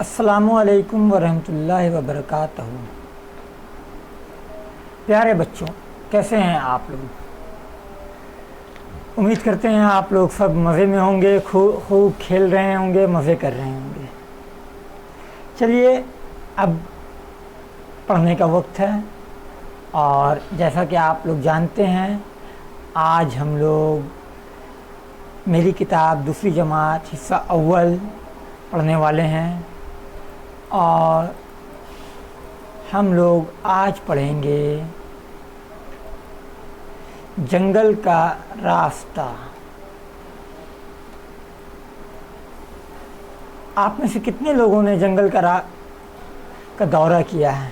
अस्सलामु अलैकुम वरहमतुल्लाहि वबरकातुहू। प्यारे बच्चों, कैसे हैं आप लोग? उम्मीद करते हैं आप लोग सब मज़े में होंगे, खूब खेल रहे होंगे, मज़े कर रहे होंगे। चलिए अब पढ़ने का वक्त है और जैसा कि आप लोग जानते हैं, आज हम लोग मेरी किताब दूसरी जमात हिस्सा अव्वल पढ़ने वाले हैं और हम लोग आज पढ़ेंगे जंगल का रास्ता। आप में से कितने लोगों ने जंगल का दौरा किया है?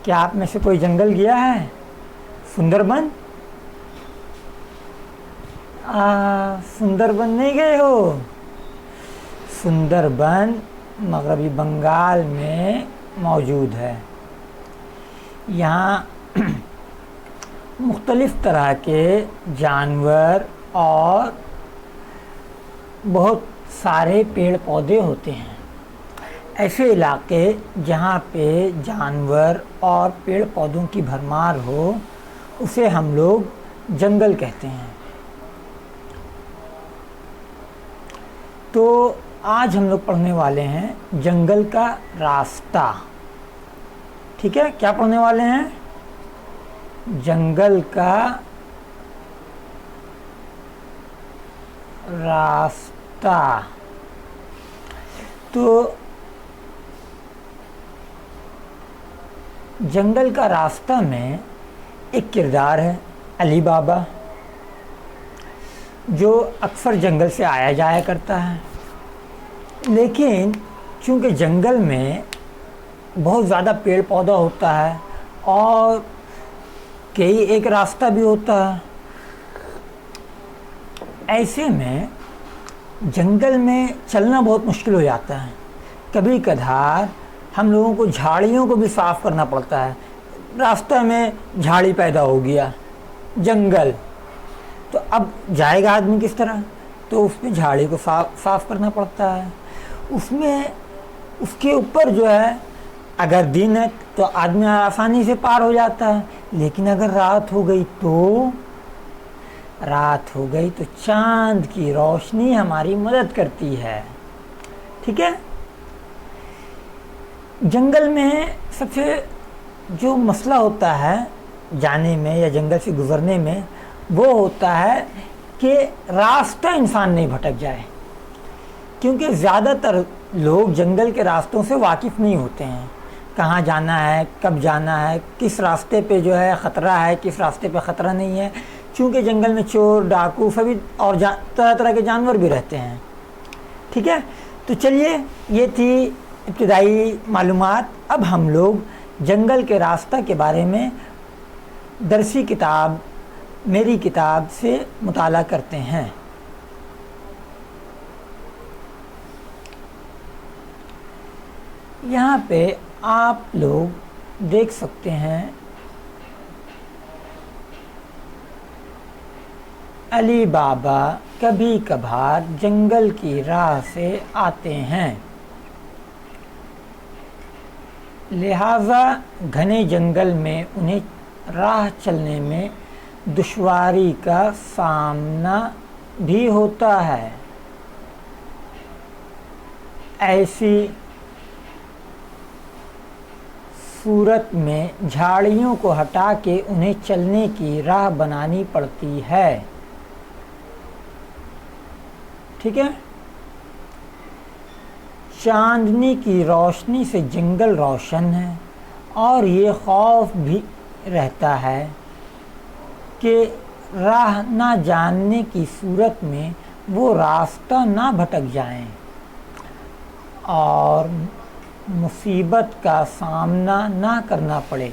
क्या आप में से कोई जंगल गया है? सुंदरबन? सुंदरबन नहीं गए हो? सुंदरबन मगरबी बंगाल में मौजूद है। यहाँ मुख्तलिफ़ तरह के जानवर और बहुत सारे पेड़ पौधे होते हैं। ऐसे इलाके जहाँ पे जानवर और पेड़ पौधों की भरमार हो, उसे हम लोग जंगल कहते हैं। तो आज हम लोग पढ़ने वाले हैं जंगल का रास्ता। ठीक है, क्या पढ़ने वाले हैं? जंगल का रास्ता। तो जंगल का रास्ता में एक किरदार है अली बाबा, जो अक्सर जंगल से आया जाया करता है। लेकिन चूँकि जंगल में बहुत ज़्यादा पेड़ पौधा होता है और कई एक रास्ता भी होता है, ऐसे में जंगल में चलना बहुत मुश्किल हो जाता है। कभी कभार हम लोगों को झाड़ियों को भी साफ़ करना पड़ता है। रास्ते में झाड़ी पैदा हो गया, जंगल, तो अब जाएगा आदमी किस तरह? तो उसमें झाड़ी को साफ़ करना पड़ता है। उसमें उसके ऊपर जो है, अगर दिन है तो आदमी आसानी से पार हो जाता है, लेकिन अगर रात हो गई तो चांद की रोशनी हमारी मदद करती है। ठीक है। जंगल में सबसे जो मसला होता है जाने में या जंगल से गुज़रने में, वो होता है कि रास्ता इंसान नहीं भटक जाए, क्योंकि ज़्यादातर लोग जंगल के रास्तों से वाकिफ़ नहीं होते हैं। कहाँ जाना है, कब जाना है, किस रास्ते पे जो है ख़तरा है, किस रास्ते पे ख़तरा नहीं है। चूँकि जंगल में चोर, डाकू सभी और तरह तरह के जानवर भी रहते हैं। ठीक है, तो चलिए, ये थी इब्तिदाई मालूमात। अब हम लोग जंगल के रास्ता के बारे में दरसी किताब मेरी किताब से मुताला करते हैं। यहाँ पे आप लोग देख सकते हैं, अली बाबा कभी कभार जंगल की राह से आते हैं, लिहाजा घने जंगल में उन्हें राह चलने में दुश्वारी का सामना भी होता है। ऐसी सूरत में झाड़ियों को हटा के उन्हें चलने की राह बनानी पड़ती है। ठीक है। चांदनी की रोशनी से जंगल रोशन है और ये खौफ भी रहता है कि राह ना जानने की सूरत में वो रास्ता ना भटक जाएं और मुसीबत का सामना ना करना पड़े।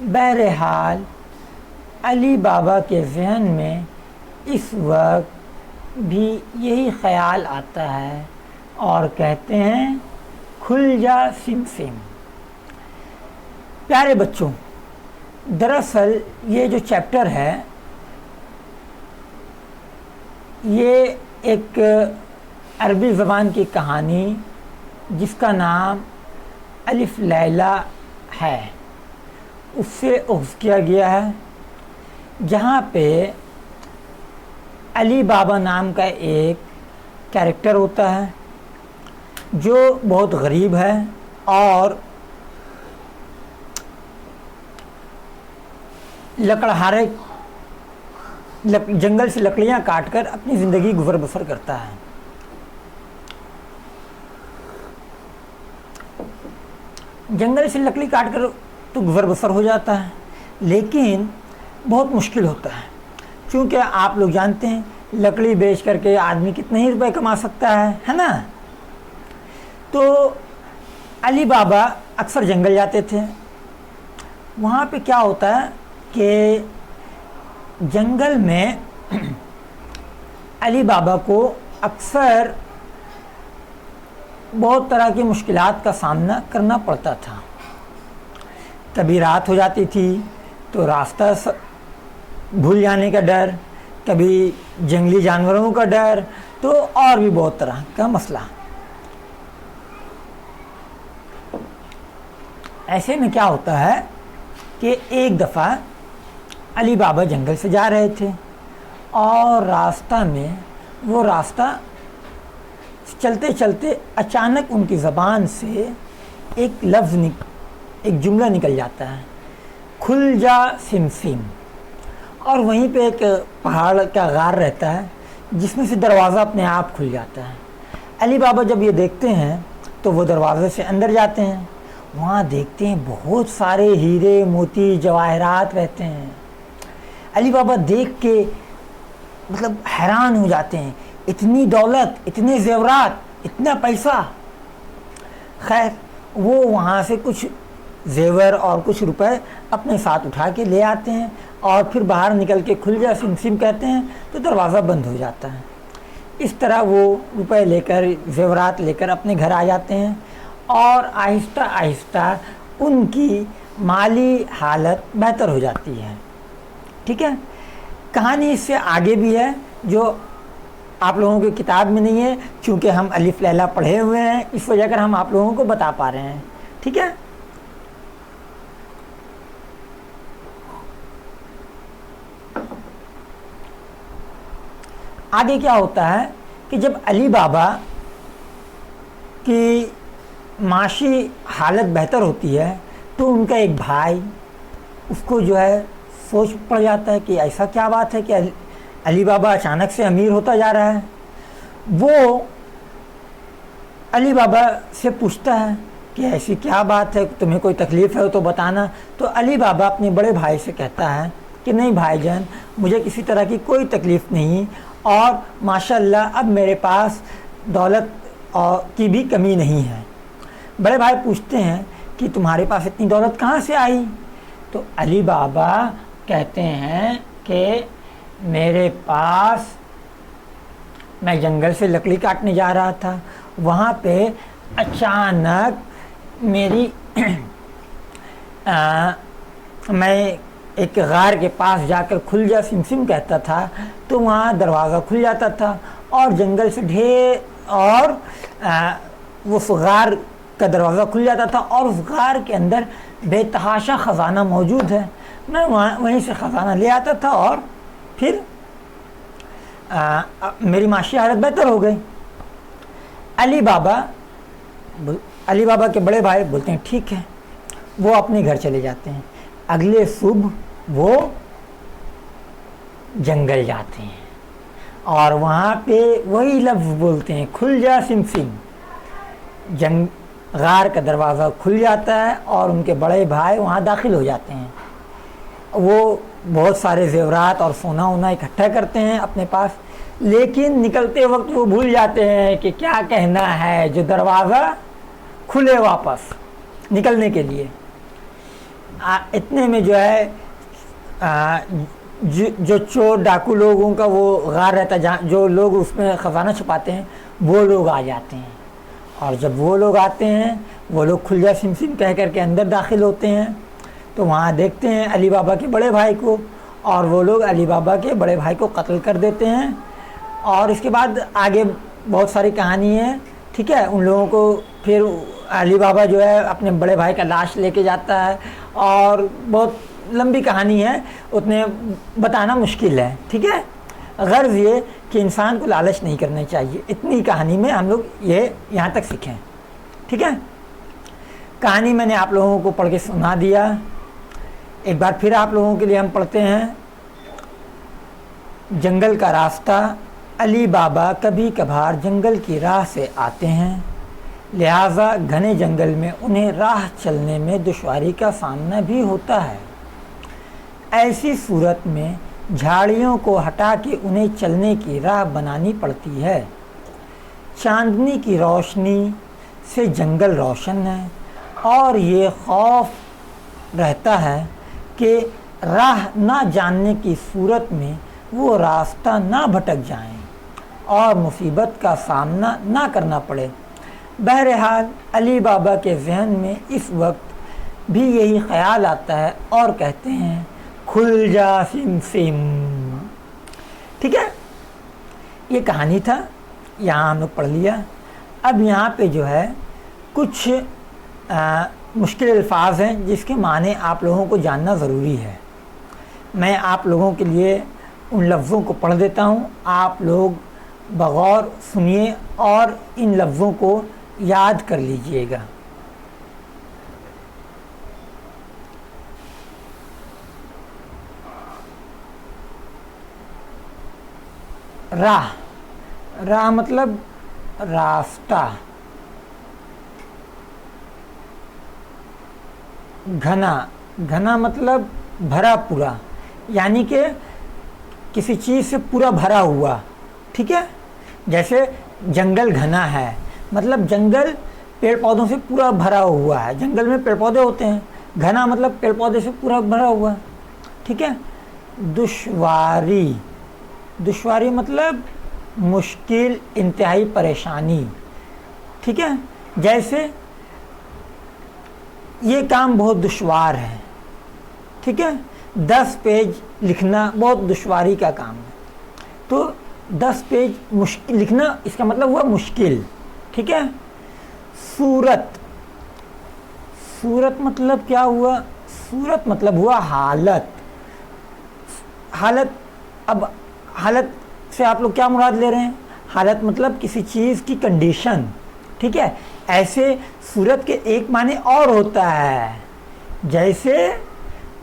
बहरहाल अली बाबा के ज़हन में इस वक्त भी यही ख़याल आता है और कहते हैं, खुल जा सिम सिम। प्यारे बच्चों, दरअसल ये जो चैप्टर है, ये एक عربی زبان کی کہانی جس کا نام الف لیلا ہے اس سے اخذ کیا گیا ہے، جہاں پہ علی بابا نام کا ایک کیریکٹر ہوتا ہے جو بہت غریب ہے اور لکڑہارے جنگل سے لکڑیاں کاٹ کر اپنی زندگی گزر بسر کرتا ہے۔ جنگل سے لکڑی کاٹ کر تو گزر بسر ہو جاتا ہے، لیکن بہت مشکل ہوتا ہے، چونکہ آپ لوگ جانتے ہیں لکڑی بیچ کر کے آدمی کتنے ہی روپے کما سکتا ہے نا۔ تو علی بابا اکثر جنگل جاتے تھے۔ وہاں پہ کیا ہوتا ہے کہ جنگل میں علی بابا کو اکثر بہت طرح کی مشکلات کا سامنا کرنا پڑتا تھا۔ کبھی رات ہو جاتی تھی تو راستہ بھول جانے کا ڈر، کبھی جنگلی جانوروں کا ڈر، تو اور بھی بہت طرح کا مسئلہ۔ ایسے میں کیا ہوتا ہے کہ ایک دفعہ علی بابا جنگل سے جا رہے تھے اور راستہ میں وہ راستہ چلتے چلتے اچانک ان کی زبان سے ایک لفظ ایک جملہ نکل جاتا ہے، کھل جا سم سم، اور وہیں پہ ایک پہاڑ کا غار رہتا ہے جس میں سے دروازہ اپنے آپ کھل جاتا ہے۔ علی بابا جب یہ دیکھتے ہیں تو وہ دروازے سے اندر جاتے ہیں، وہاں دیکھتے ہیں بہت سارے ہیرے موتی جواہرات رہتے ہیں۔ علی بابا دیکھ کے مطلب حیران ہو جاتے ہیں، اتنی دولت، اتنے زیورات، اتنا پیسہ۔ خیر وہ وہاں سے کچھ زیور اور کچھ روپے اپنے ساتھ اٹھا کے لے آتے ہیں اور پھر باہر نکل کے کھل جا سم سم کہتے ہیں تو دروازہ بند ہو جاتا ہے۔ اس طرح وہ روپے لے کر، زیورات لے کر اپنے گھر آ جاتے ہیں اور آہستہ آہستہ ان کی مالی حالت بہتر ہو جاتی ہے۔ ٹھیک ہے، کہانی اس سے آگے بھی ہے جو آپ لوگوں کی کتاب میں نہیں ہے، چونکہ ہم الف لیلا پڑھے ہوئے ہیں اس وجہ کر ہم آپ لوگوں کو بتا پا رہے ہیں۔ ٹھیک ہے، آگے کیا ہوتا ہے کہ جب علی بابا کی معاشی حالت بہتر ہوتی ہے تو ان کا ایک بھائی اس کو جو ہے سوچ پڑ جاتا ہے کہ ایسا کیا بات ہے کہ علی بابا اچانک سے امیر ہوتا جا رہا ہے۔ وہ علی بابا سے پوچھتا ہے کہ ایسی کیا بات ہے، تمہیں کوئی تکلیف ہے تو بتانا۔ تو علی بابا اپنے بڑے بھائی سے کہتا ہے کہ نہیں بھائی جان، مجھے کسی طرح کی کوئی تکلیف نہیں، اور ماشاءاللہ اب میرے پاس دولت کی بھی کمی نہیں ہے۔ بڑے بھائی پوچھتے ہیں کہ تمہارے پاس اتنی دولت کہاں سے آئی؟ تو علی بابا کہتے ہیں کہ میرے پاس، میں جنگل سے لکڑی کاٹنے جا رہا تھا، وہاں پہ اچانک میری میں ایک غار کے پاس جا کر کھل جا سم سم کہتا تھا تو وہاں دروازہ کھل جاتا تھا اور جنگل سے اور اس غار کا دروازہ کھل جاتا تھا اور اس غار کے اندر بے تحاشا خزانہ موجود ہے۔ میں وہیں سے خزانہ لے آتا تھا اور پھر میری معاشی حالت بہتر ہو گئی۔ علی بابا کے بڑے بھائی بولتے ہیں ٹھیک ہے، وہ اپنے گھر چلے جاتے ہیں۔ اگلے صبح وہ جنگل جاتے ہیں اور وہاں پہ وہی لفظ بولتے ہیں، کھل جا سم سم۔ غار کا دروازہ کھل جاتا ہے اور ان کے بڑے بھائی وہاں داخل ہو جاتے ہیں۔ وہ بہت سارے زیورات اور سونا وونا اکٹھا کرتے ہیں اپنے پاس، لیکن نکلتے وقت وہ بھول جاتے ہیں کہ کیا کہنا ہے جو دروازہ کھلے واپس نکلنے کے لیے۔ اتنے میں جو ہے جو چور ڈاکو لوگوں کا وہ غار رہتا ہے، جو لوگ اس میں خزانہ چھپاتے ہیں، وہ لوگ آ جاتے ہیں۔ اور جب وہ لوگ آتے ہیں، وہ لوگ کھل جا سم سم کہہ کر کے اندر داخل ہوتے ہیں تو وہاں دیکھتے ہیں علی بابا کے بڑے بھائی کو، اور وہ لوگ علی بابا کے بڑے بھائی کو قتل کر دیتے ہیں۔ اور اس کے بعد آگے बहुत सारी कहानी है, ठीक है। उन लोगों को फिर अली बाबा जो है अपने बड़े भाई का लाश लेके जाता है, और बहुत लंबी कहानी है, उतने बताना मुश्किल है, ठीक है। गर्ज ये कि इंसान को लालच नहीं करना चाहिए, इतनी कहानी में हम लोग ये यहाँ तक सीखें, ठीक है। कहानी मैंने आप लोगों को पढ़ के सुना दिया, एक बार फिर आप लोगों के लिए हम पढ़ते हैं। जंगल का रास्ता। अली बाबा कभी कभार जंगल की राह से आते हैं, लिहाजा घने जंगल में उन्हें राह चलने में दुश्वारी का सामना भी होता है। ऐसी सूरत में झाड़ियों को हटा के उन्हें चलने की राह बनानी पड़ती है। चांदनी की रोशनी से जंगल रोशन है, और ये खौफ रहता है कि राह ना जानने की सूरत में वो रास्ता ना भटक जाएं और मुसीबत का सामना ना करना पड़े। बहरहाल अली बाबा के जहन में इस वक्त भी यही ख्याल आता है और कहते हैं, खुल जा सिम सिम। ठीक है, ये कहानी था, यहाँ हम लोग पढ़ लिया। अब यहाँ पे जो है कुछ मुश्किल अल्फाज हैं जिसके माने आप लोगों को जानना ज़रूरी है। मैं आप लोगों के लिए उन लफ्ज़ों को पढ़ देता हूँ, आप लोग बगौर सुनिए और इन लफ्ज़ों को याद कर लीजिएगा। राह, राह मतलब रास्ता। घना, घना मतलब भरा पूरा, यानी कि किसी चीज़ से पूरा भरा हुआ। ठीक है, जैसे जंगल घना है मतलब जंगल पेड़ पौधों से पूरा भरा हुआ है। जंगल में पेड़ पौधे होते हैं, घना मतलब पेड़ पौधे से पूरा भरा हुआ। ठीक है। दुश्वारी, दुश्वारी मतलब मुश्किल, इंतहाई परेशानी। ठीक है, जैसे ये काम बहुत दुश्वार है। ठीक है, 10 पेज लिखना बहुत दुश्वारी का काम है। तो 10 पेज मुश्किल लिखना, इसका मतलब हुआ मुश्किल। ठीक है। सूरत, सूरत मतलब क्या हुआ? सूरत मतलब हुआ हालत। हालत, अब हालत से आप लोग क्या मुराद ले रहे हैं? हालत मतलब किसी चीज़ की कंडीशन। ठीक है, ऐसे सूरत के एक माने और होता है, जैसे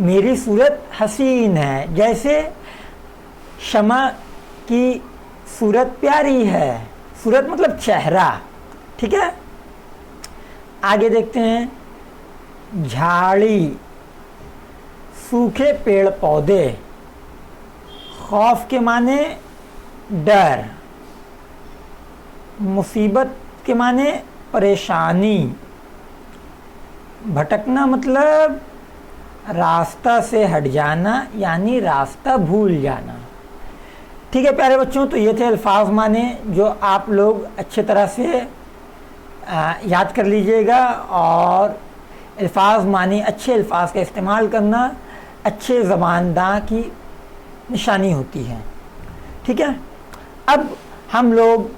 मेरी सूरत हसीन है, जैसे शमा की सूरत प्यारी है। सूरत मतलब चेहरा। ठीक है, आगे देखते हैं। झाड़ी, सूखे पेड़ पौधे। खौफ के माने डर। मुसीबत के माने परेशानी। भटकना मतलब रास्ता से हट जाना, यानी रास्ता भूल जाना। ठीक है प्यारे बच्चों, तो ये थे अल्फाज माने जो आप लोग अच्छे तरह से याद कर लीजिएगा। और अल्फाज माने, अच्छे अल्फाज का इस्तेमाल करना अच्छे ज़बानदां की निशानी होती है। ठीक है, अब हम लोग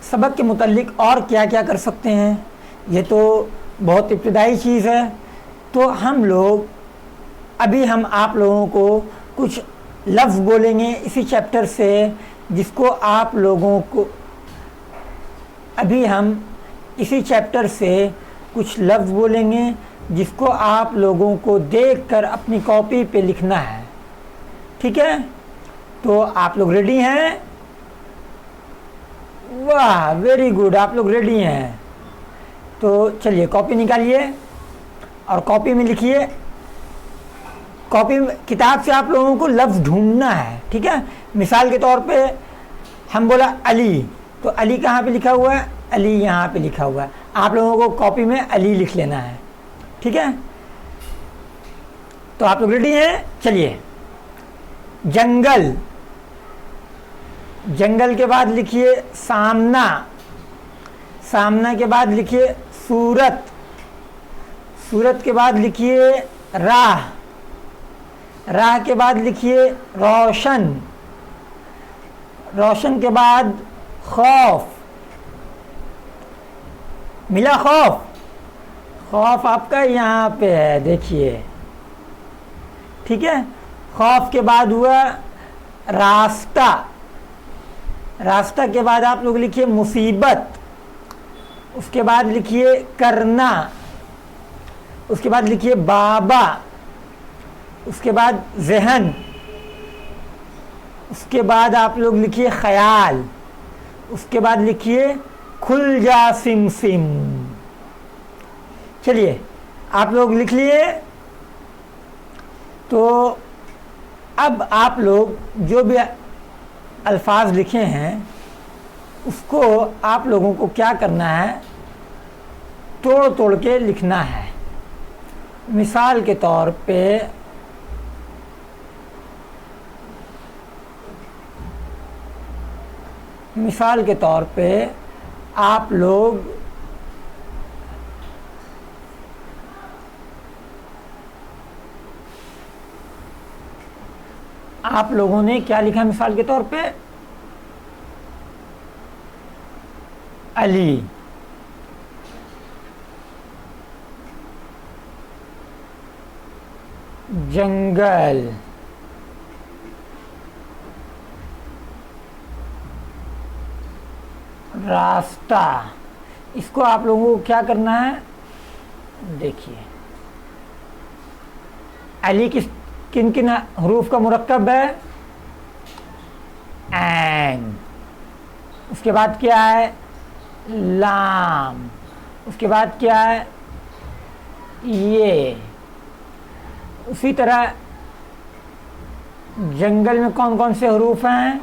सबक के मुतालिक और क्या क्या कर सकते हैं, ये तो बहुत इब्तिदाई चीज़ है। तो हम लोग अभी हम आप लोगों को कुछ लफ्ज़ बोलेंगे इसी चैप्टर से, जिसको आप लोगों को अभी हम इसी चैप्टर से कुछ लफ्ज़ बोलेंगे जिसको आप लोगों को देखकर अपनी कॉपी पे लिखना है। ठीक है, तो आप लोग रेडी हैं? वाह, वेरी गुड, आप लोग रेडी हैं। तो चलिए कॉपी निकालिए और कॉपी में लिखिए। कॉपी किताब से आप लोगों को लफ्ज़ ढूंढना है। ठीक है, मिसाल के तौर पे हम बोला अली, तो अली कहाँ पे लिखा हुआ है? अली यहाँ पे लिखा हुआ है। आप लोगों को कॉपी में अली लिख लेना है। ठीक है, तो आप लोग रेडी हैं? चलिए। जंगल, जंगल के बाद लिखिए सामना। सामना के बाद लिखिए सूरत। सूरत के बाद लिखिए राह। राह के बाद लिखिए रोशन। रोशन के बाद خوف ملا، خوف، خوف آپ کا یہاں پہ ہے دیکھیے، ٹھیک ہے. خوف کے بعد ہوا راستہ، راستہ کے بعد آپ لوگ لکھیے مصیبت، اس کے بعد لکھیے کرنا، اس کے بعد لکھیے بابا، اس کے بعد ذہن، اس کے بعد آپ لوگ لکھیے خیال، اس کے بعد لکھیے کھل جا سم سم. چلیے آپ لوگ لکھ لیے. تو اب آپ لوگ جو بھی الفاظ لکھے ہیں اس کو آپ لوگوں کو کیا کرنا ہے، توڑ توڑ کے لکھنا ہے. مثال کے طور پہ آپ لوگ آپ لوگوں نے کیا لکھا مثال کے طور پہ، علی، جنگل، راستہ. اس کو آپ لوگوں کو کیا کرنا ہے، دیکھیے علی کن کن حروف کا مرکب ہے، عین، اس کے بعد کیا ہے لام، اس کے بعد کیا ہے یہ. اسی طرح جنگل میں کون کون سے حروف ہیں،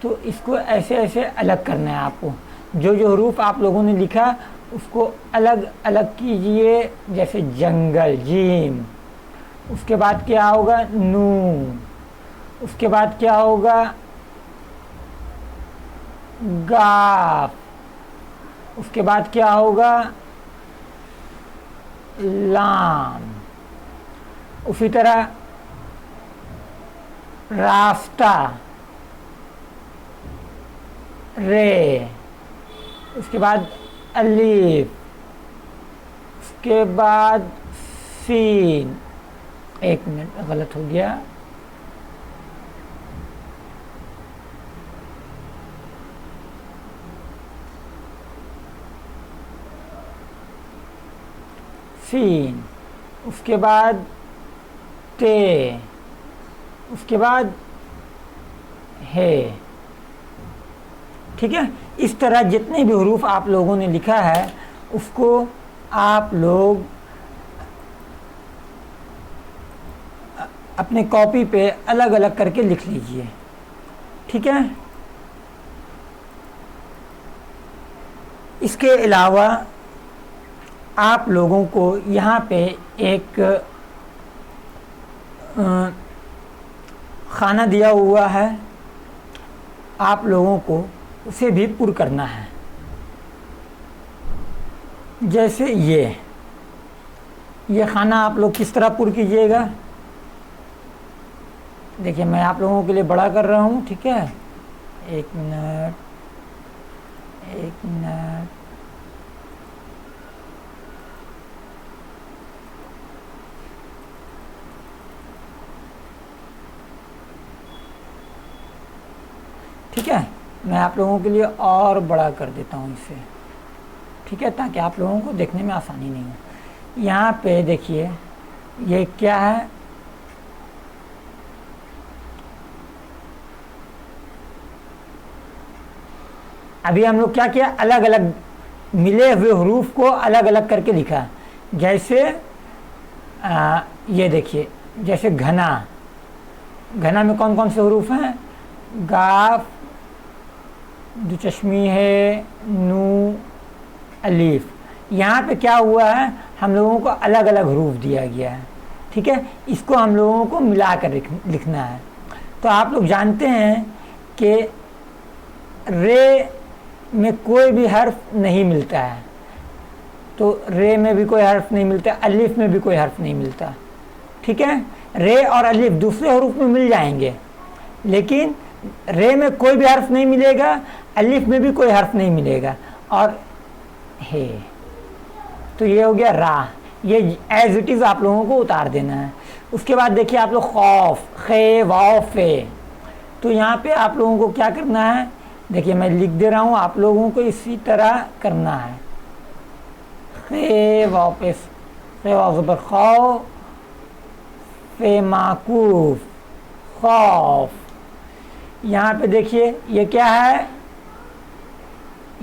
تو اس کو ایسے ایسے الگ کرنا ہے آپ کو. جو جو حروف آپ لوگوں نے لکھا اس کو الگ الگ کیجئے. جیسے جنگل جیم، اس کے بعد کیا ہوگا نون، اس کے بعد کیا ہوگا گاف، اس کے بعد کیا ہوگا لام. اسی طرح راستہ رے، اس کے بعد الف، اس کے بعد سین. ایک منٹ غلط ہو گیا، سین، اس کے بعد تے، اس کے بعد ہے. ٹھیک ہے. اس طرح جتنے بھی حروف آپ لوگوں نے لکھا ہے اس کو آپ لوگ اپنے کاپی پہ الگ الگ کر کے لکھ لیجئے. ٹھیک ہے. اس کے علاوہ آپ لوگوں کو یہاں پہ ایک خانہ دیا ہوا ہے، آپ لوگوں کو اسے بھی پر کرنا ہے. جیسے یہ خانہ آپ لوگ کس طرح پر کیجئے گا. دیکھیے میں آپ لوگوں کے لیے بڑا کر رہا ہوں. ٹھیک ہے. ایک منٹ. ٹھیک ہے. میں آپ لوگوں کے لیے اور بڑا کر دیتا ہوں اسے. ٹھیک ہے. تاکہ آپ لوگوں کو دیکھنے میں آسانی نہیں ہو. یہاں پہ دیکھیے یہ کیا ہے، ابھی ہم لوگ کیا الگ الگ ملے ہوئے حروف کو الگ الگ کر کے لکھا. جیسے یہ دیکھیے، جیسے گھنا میں کون کون سے حروف ہیں، گاف، دو چشمی ہے، نو، الف. یہاں پہ کیا ہوا ہے، ہم لوگوں کو الگ الگ حروف دیا گیا ہے. ٹھیک ہے. اس کو ہم لوگوں کو ملا کر لکھنا ہے. تو آپ لوگ جانتے ہیں کہ رے میں کوئی بھی حرف نہیں ملتا ہے، تو رے میں بھی کوئی حرف نہیں ملتا، الف میں بھی کوئی حرف نہیں ملتا. ٹھیک ہے. رے اور الف دوسرے حروف میں مل جائیں گے، لیکن रे में कोई भी हर्फ नहीं मिलेगा, अलिफ में भी कोई हर्फ नहीं मिलेगा, और हे। तो ये हो गया रा, ये एज इट इज़ आप लोगों को उतार देना है। उसके बाद देखिए आप लोग खौफ, खे वाव फे, तो यहाँ पे आप लोगों को क्या करना है, देखिए मैं लिख दे रहा हूँ, आप लोगों को इसी तरह करना है। खे वाव पे, खे वाव ज़बर खौ, फे माकूफ खौफ। यहाँ पे देखिए ये क्या है,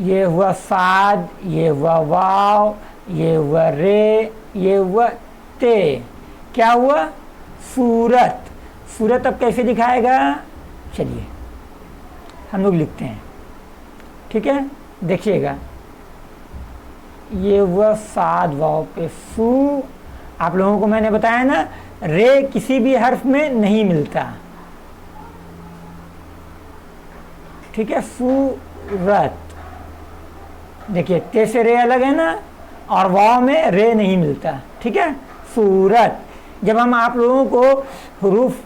ये हुआ साद, ये हुआ वाव, ये हुआ रे, ये हुआ ते, क्या हुआ सूरत। सूरत अब कैसे दिखाएगा, चलिए हम लोग लिखते हैं, ठीक है। देखिएगा ये हुआ साद वाव पे सू, आप लोगों को मैंने बताया ना रे किसी भी हर्फ में नहीं मिलता, ठीक है। सूरत, देखिए ते से रे अलग है ना, और वाव में रे नहीं मिलता, ठीक है। सूरत, जब हम आप लोगों को हुरूफ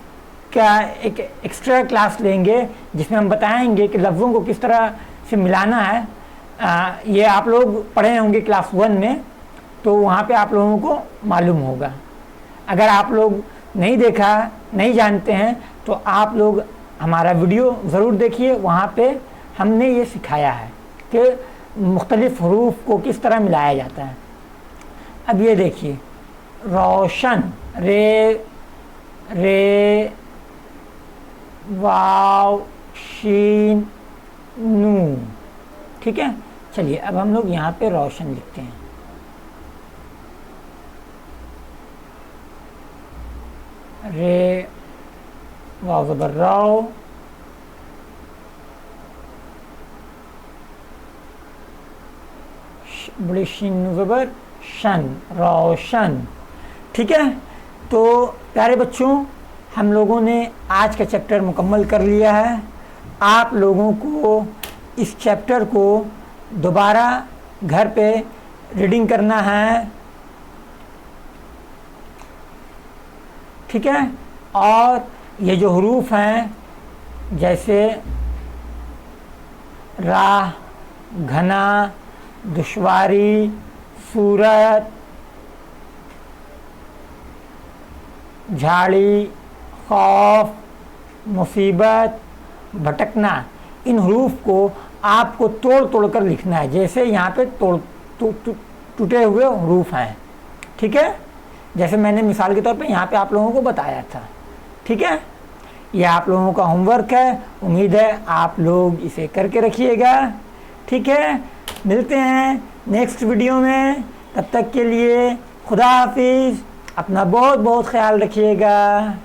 का एक एक्स्ट्रा क्लास लेंगे जिसमें हम बताएंगे कि लफ्ज़ों को किस तरह से मिलाना है, ये आप लोग पढ़े होंगे क्लास 1 में, तो वहाँ पे आप लोगों को मालूम होगा। अगर आप लोग नहीं देखा, नहीं जानते हैं, तो आप लोग हमारा वीडियो ज़रूर देखिए, वहाँ पे हमने ये सिखाया है कि मुख्तलिफ़ हुरूफ को किस तरह मिलाया जाता है। अब ये देखिए रोशन, रे रे वाव शीन नू, ठीक है। चलिए अब हम लोग यहाँ पे रोशन लिखते हैं, रे वाव ज़बर राव, बड़ी शीन ज़बर शन, रोशन, ठीक है। तो प्यारे बच्चों, हम लोगों ने आज का चैप्टर मुकम्मल कर लिया है। आप लोगों को इस चैप्टर को दोबारा घर पे रीडिंग करना है, ठीक है। और ये जो हुरूफ हैं जैसे राह, घना, दुश्वारी, सूरत, झाड़ी, खौफ, मुसीबत, भटकना, इन हुरूफ को आपको तोड़ तोड़ कर लिखना है, जैसे यहाँ पे टूटे हुए हुरूफ हैं, ठीक है। जैसे मैंने मिसाल के तौर पे यहाँ पे आप लोगों को बताया था, ठीक है। ये आप लोगों का होमवर्क है, उम्मीद है आप लोग इसे करके रखिएगा, ठीक है। मिलते हैं नेक्स्ट वीडियो में, तब तक के लिए खुदा हाफिज़, अपना बहुत बहुत ख्याल रखिएगा।